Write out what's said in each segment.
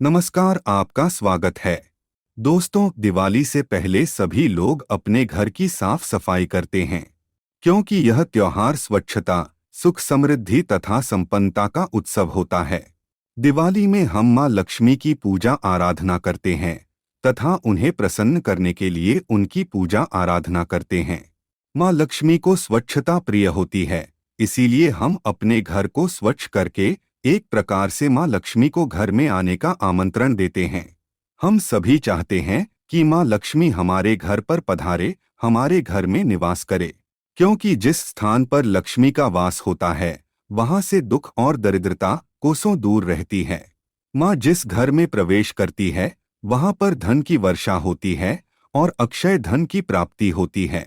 नमस्कार, आपका स्वागत है। दोस्तों, दिवाली से पहले सभी लोग अपने घर की साफ सफाई करते हैं, क्योंकि यह त्योहार स्वच्छता, सुख समृद्धि तथा संपन्नता का उत्सव होता है। दिवाली में हम मां लक्ष्मी की पूजा आराधना करते हैं तथा उन्हें प्रसन्न करने के लिए उनकी पूजा आराधना करते हैं। मां लक्ष्मी को स्वच्छता प्रिय होती है, इसीलिए हम अपने घर को स्वच्छ करके एक प्रकार से मां लक्ष्मी को घर में आने का आमंत्रण देते हैं। हम सभी चाहते हैं कि मां लक्ष्मी हमारे घर पर पधारे, हमारे घर में निवास करे, क्योंकि जिस स्थान पर लक्ष्मी का वास होता है वहां से दुख और दरिद्रता कोसों दूर रहती है। मां जिस घर में प्रवेश करती है वहां पर धन की वर्षा होती है और अक्षय धन की प्राप्ति होती है।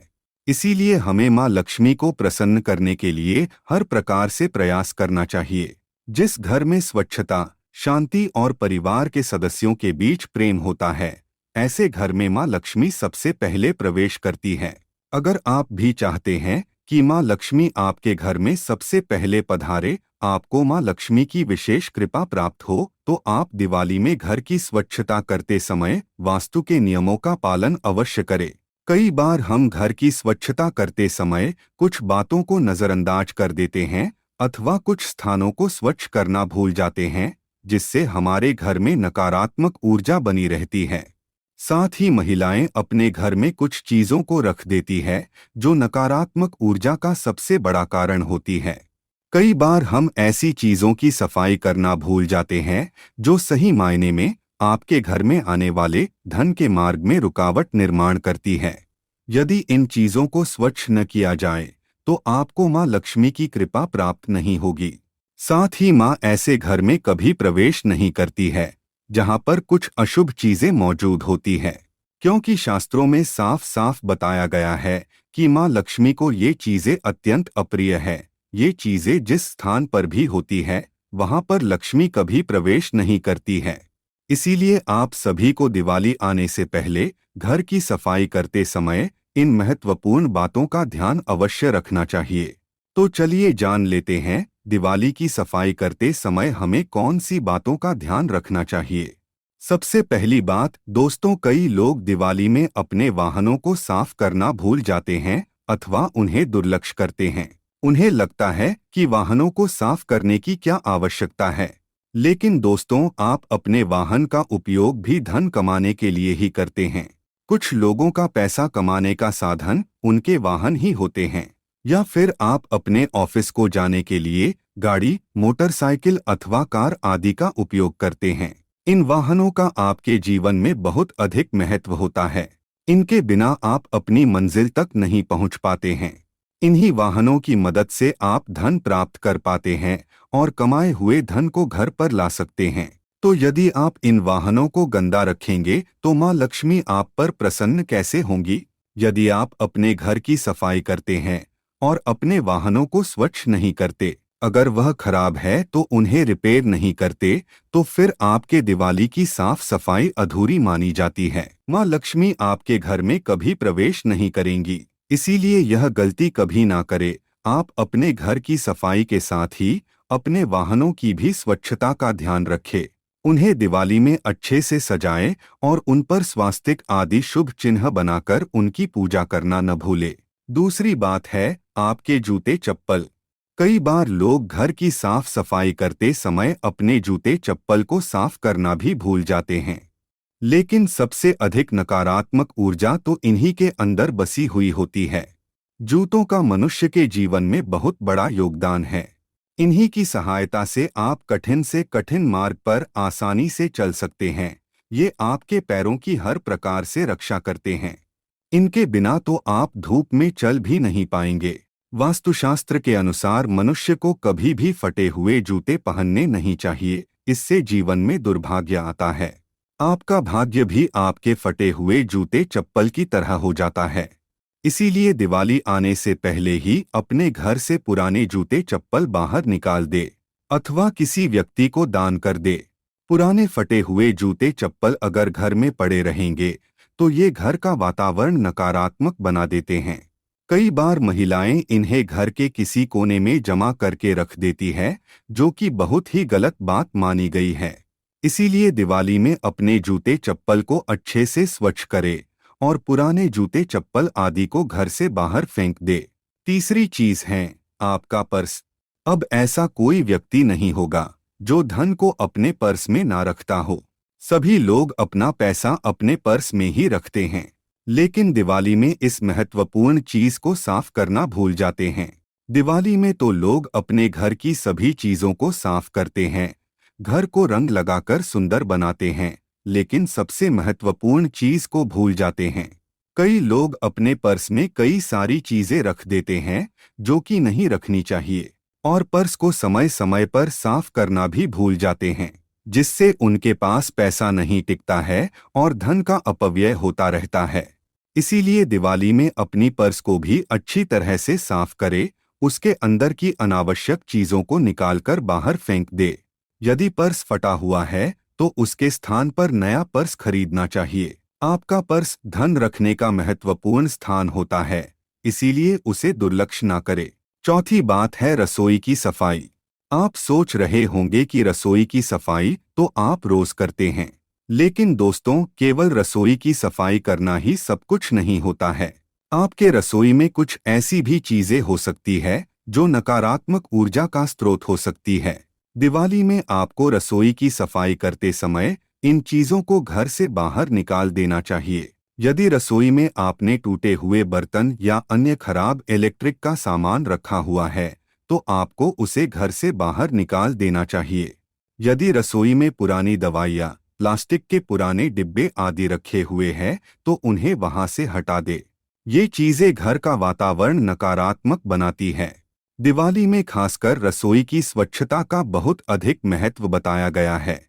इसीलिए हमें मां लक्ष्मी को प्रसन्न करने के लिए हर प्रकार से प्रयास करना चाहिए। जिस घर में स्वच्छता, शांति और परिवार के सदस्यों के बीच प्रेम होता है, ऐसे घर में मां लक्ष्मी सबसे पहले प्रवेश करती है। अगर आप भी चाहते हैं कि मां लक्ष्मी आपके घर में सबसे पहले पधारे, आपको मां लक्ष्मी की विशेष कृपा प्राप्त हो, तो आप दिवाली में घर की स्वच्छता करते समय वास्तु के नियमों का पालन अवश्य करें। कई बार हम घर की स्वच्छता करते समय कुछ बातों को नजरअंदाज कर देते हैं अथवा कुछ स्थानों को स्वच्छ करना भूल जाते हैं, जिससे हमारे घर में नकारात्मक ऊर्जा बनी रहती है। साथ ही महिलाएं अपने घर में कुछ चीजों को रख देती है जो नकारात्मक ऊर्जा का सबसे बड़ा कारण होती है। कई बार हम ऐसी चीजों की सफाई करना भूल जाते हैं जो सही मायने में आपके घर में आने वाले धन के मार्ग में रुकावट निर्माण करती है। यदि इन चीजों को स्वच्छ न किया जाए तो आपको मां लक्ष्मी की कृपा प्राप्त नहीं होगी। साथ ही मां ऐसे घर में कभी प्रवेश नहीं करती है जहां पर कुछ अशुभ चीजें मौजूद होती है, क्योंकि शास्त्रों में साफ साफ बताया गया है कि मां लक्ष्मी को ये चीजें अत्यंत अप्रिय है। ये चीजें जिस स्थान पर भी होती है वहां पर लक्ष्मी कभी प्रवेश नहीं करती है। इसीलिए आप सभी को दिवाली आने से पहले घर की सफाई करते समय इन महत्वपूर्ण बातों का ध्यान अवश्य रखना चाहिए। तो चलिए जान लेते हैं दिवाली की सफाई करते समय हमें कौन सी बातों का ध्यान रखना चाहिए। सबसे पहली बात दोस्तों, कई लोग दिवाली में अपने वाहनों को साफ करना भूल जाते हैं अथवा उन्हें दुर्लक्ष्य करते हैं। उन्हें लगता है कि वाहनों को साफ करने की क्या आवश्यकता है, लेकिन दोस्तों, आप अपने वाहन का उपयोग भी धन कमाने के लिए ही करते हैं। कुछ लोगों का पैसा कमाने का साधन उनके वाहन ही होते हैं, या फिर आप अपने ऑफिस को जाने के लिए गाड़ी, मोटरसाइकिल अथवा कार आदि का उपयोग करते हैं। इन वाहनों का आपके जीवन में बहुत अधिक महत्व होता है। इनके बिना आप अपनी मंजिल तक नहीं पहुंच पाते हैं। इन्हीं वाहनों की मदद से आप धन प्राप्त कर पाते हैं और कमाए हुए धन को घर पर ला सकते हैं। तो यदि आप इन वाहनों को गंदा रखेंगे तो मां लक्ष्मी आप पर प्रसन्न कैसे होंगी। यदि आप अपने घर की सफाई करते हैं और अपने वाहनों को स्वच्छ नहीं करते, अगर वह खराब है तो उन्हें रिपेयर नहीं करते, तो फिर आपके दिवाली की साफ सफाई अधूरी मानी जाती है। मां लक्ष्मी आपके घर में कभी प्रवेश नहीं करेंगी। इसीलिए यह गलती कभी ना करे। आप अपने घर की सफाई के साथ ही अपने वाहनों की भी स्वच्छता का ध्यान रखें। उन्हें दिवाली में अच्छे से सजाएं और उन पर स्वास्तिक आदि शुभ चिन्ह बनाकर उनकी पूजा करना न भूले। दूसरी बात है आपके जूते चप्पल। कई बार लोग घर की साफ सफाई करते समय अपने जूते चप्पल को साफ करना भी भूल जाते हैं, लेकिन सबसे अधिक नकारात्मक ऊर्जा तो इन्हीं के अंदर बसी हुई होती है। जूतों का मनुष्य के जीवन में बहुत बड़ा योगदान है। इन्हीं की सहायता से आप कठिन से कठिन मार्ग पर आसानी से चल सकते हैं। ये आपके पैरों की हर प्रकार से रक्षा करते हैं। इनके बिना तो आप धूप में चल भी नहीं पाएंगे। वास्तुशास्त्र के अनुसार मनुष्य को कभी भी फटे हुए जूते पहनने नहीं चाहिए, इससे जीवन में दुर्भाग्य आता है। आपका भाग्य भी आपके फटे हुए जूते चप्पल की तरह हो जाता है। इसीलिए दिवाली आने से पहले ही अपने घर से पुराने जूते चप्पल बाहर निकाल दे अथवा किसी व्यक्ति को दान कर दे। पुराने फटे हुए जूते चप्पल अगर घर में पड़े रहेंगे तो ये घर का वातावरण नकारात्मक बना देते हैं। कई बार महिलाएं इन्हें घर के किसी कोने में जमा करके रख देती है, जो कि बहुत ही गलत बात मानी गई है। इसीलिए दिवाली में अपने जूते चप्पल को अच्छे से स्वच्छ करे और पुराने जूते चप्पल आदि को घर से बाहर फेंक दे। तीसरी चीज है आपका पर्स। अब ऐसा कोई व्यक्ति नहीं होगा जो धन को अपने पर्स में ना रखता हो। सभी लोग अपना पैसा अपने पर्स में ही रखते हैं, लेकिन दिवाली में इस महत्वपूर्ण चीज को साफ करना भूल जाते हैं। दिवाली में तो लोग अपने घर की सभी चीजों को साफ करते हैं, घर को रंग लगाकर सुंदर बनाते हैं, लेकिन सबसे महत्वपूर्ण चीज को भूल जाते हैं। कई लोग अपने पर्स में कई सारी चीजें रख देते हैं जो कि नहीं रखनी चाहिए, और पर्स को समय समय पर साफ करना भी भूल जाते हैं, जिससे उनके पास पैसा नहीं टिकता है और धन का अपव्यय होता रहता है। इसीलिए दिवाली में अपनी पर्स को भी अच्छी तरह से साफ करे, उसके अंदर की अनावश्यक चीजों को निकालकर बाहर फेंक दे। यदि पर्स फटा हुआ है तो उसके स्थान पर नया पर्स खरीदना चाहिए। आपका पर्स धन रखने का महत्वपूर्ण स्थान होता है, इसीलिए उसे दुर्लक्ष्य ना करे। चौथी बात है रसोई की सफाई। आप सोच रहे होंगे कि रसोई की सफाई तो आप रोज करते हैं, लेकिन दोस्तों केवल रसोई की सफाई करना ही सब कुछ नहीं होता है। आपके रसोई में कुछ ऐसी भी चीजें हो सकती है जो नकारात्मक ऊर्जा का स्रोत हो सकती है। दिवाली में आपको रसोई की सफाई करते समय इन चीजों को घर से बाहर निकाल देना चाहिए। यदि रसोई में आपने टूटे हुए बर्तन या अन्य खराब इलेक्ट्रिक का सामान रखा हुआ है तो आपको उसे घर से बाहर निकाल देना चाहिए। यदि रसोई में पुरानी दवाइयाँ, प्लास्टिक के पुराने डिब्बे आदि रखे हुए हैं तो उन्हें वहां से हटा दे। ये चीजें घर का वातावरण नकारात्मक बनाती है। दिवाली में खासकर रसोई की स्वच्छता का बहुत अधिक महत्व बताया गया है।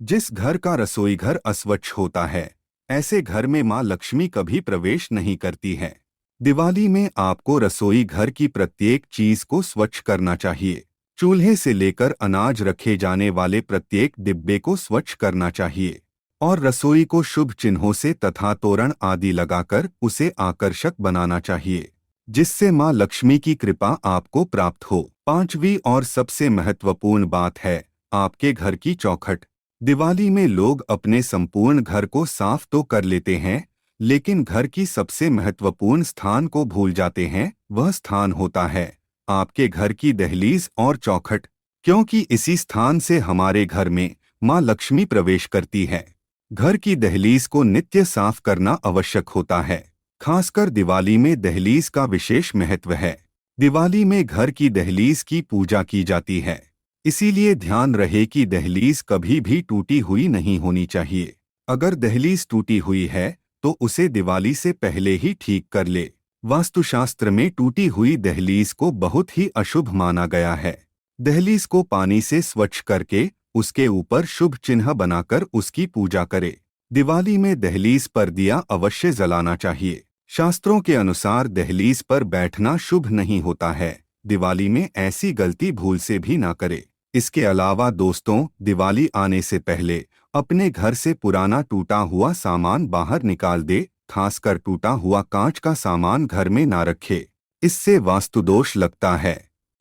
जिस घर का रसोई घर अस्वच्छ होता है, ऐसे घर में मां लक्ष्मी कभी प्रवेश नहीं करती है। दिवाली में आपको रसोई घर की प्रत्येक चीज को स्वच्छ करना चाहिए। चूल्हे से लेकर अनाज रखे जाने वाले प्रत्येक डिब्बे को स्वच्छ करना चाहिए और रसोई को शुभ चिन्हों से तथा तोरण आदि लगाकर उसे आकर्षक बनाना चाहिए, जिससे मां लक्ष्मी की कृपा आपको प्राप्त हो। पांचवी और सबसे महत्वपूर्ण बात है आपके घर की चौखट। दिवाली में लोग अपने संपूर्ण घर को साफ तो कर लेते हैं, लेकिन घर की सबसे महत्वपूर्ण स्थान को भूल जाते हैं। वह स्थान होता है आपके घर की दहलीज और चौखट, क्योंकि इसी स्थान से हमारे घर में मां लक्ष्मी प्रवेश करती है। घर की दहलीज को नित्य साफ करना आवश्यक होता है। खासकर दिवाली में दहलीज का विशेष महत्व है। दिवाली में घर की दहलीज की पूजा की जाती है, इसीलिए ध्यान रहे कि दहलीज कभी भी टूटी हुई नहीं होनी चाहिए। अगर दहलीज टूटी हुई है तो उसे दिवाली से पहले ही ठीक कर ले। वास्तुशास्त्र में टूटी हुई दहलीज को बहुत ही अशुभ माना गया है। दहलीज को पानी से स्वच्छ करके उसके ऊपर शुभ चिन्ह बनाकर उसकी पूजा करे। दिवाली में दहलीज पर दिया अवश्य जलाना चाहिए। शास्त्रों के अनुसार दहलीज पर बैठना शुभ नहीं होता है। दिवाली में ऐसी गलती भूल से भी ना करे। इसके अलावा दोस्तों, दिवाली आने से पहले अपने घर से पुराना टूटा हुआ सामान बाहर निकाल दे। खासकर टूटा हुआ कांच का सामान घर में ना रखे, इससे वास्तुदोष लगता है।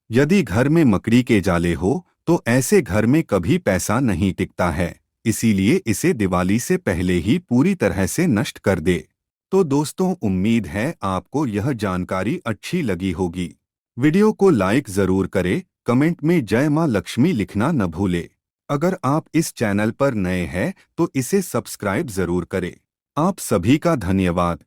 यदि घर में मकड़ी के जाले हो तो ऐसे घर में कभी पैसा नहीं टिकता है, इसीलिए इसे दिवाली से पहले ही पूरी तरह से नष्ट कर दे। तो दोस्तों, उम्मीद है आपको यह जानकारी अच्छी लगी होगी। वीडियो को लाइक जरूर करें, कमेंट में जय मां लक्ष्मी लिखना न भूले। अगर आप इस चैनल पर नए हैं तो इसे सब्सक्राइब जरूर करें। आप सभी का धन्यवाद।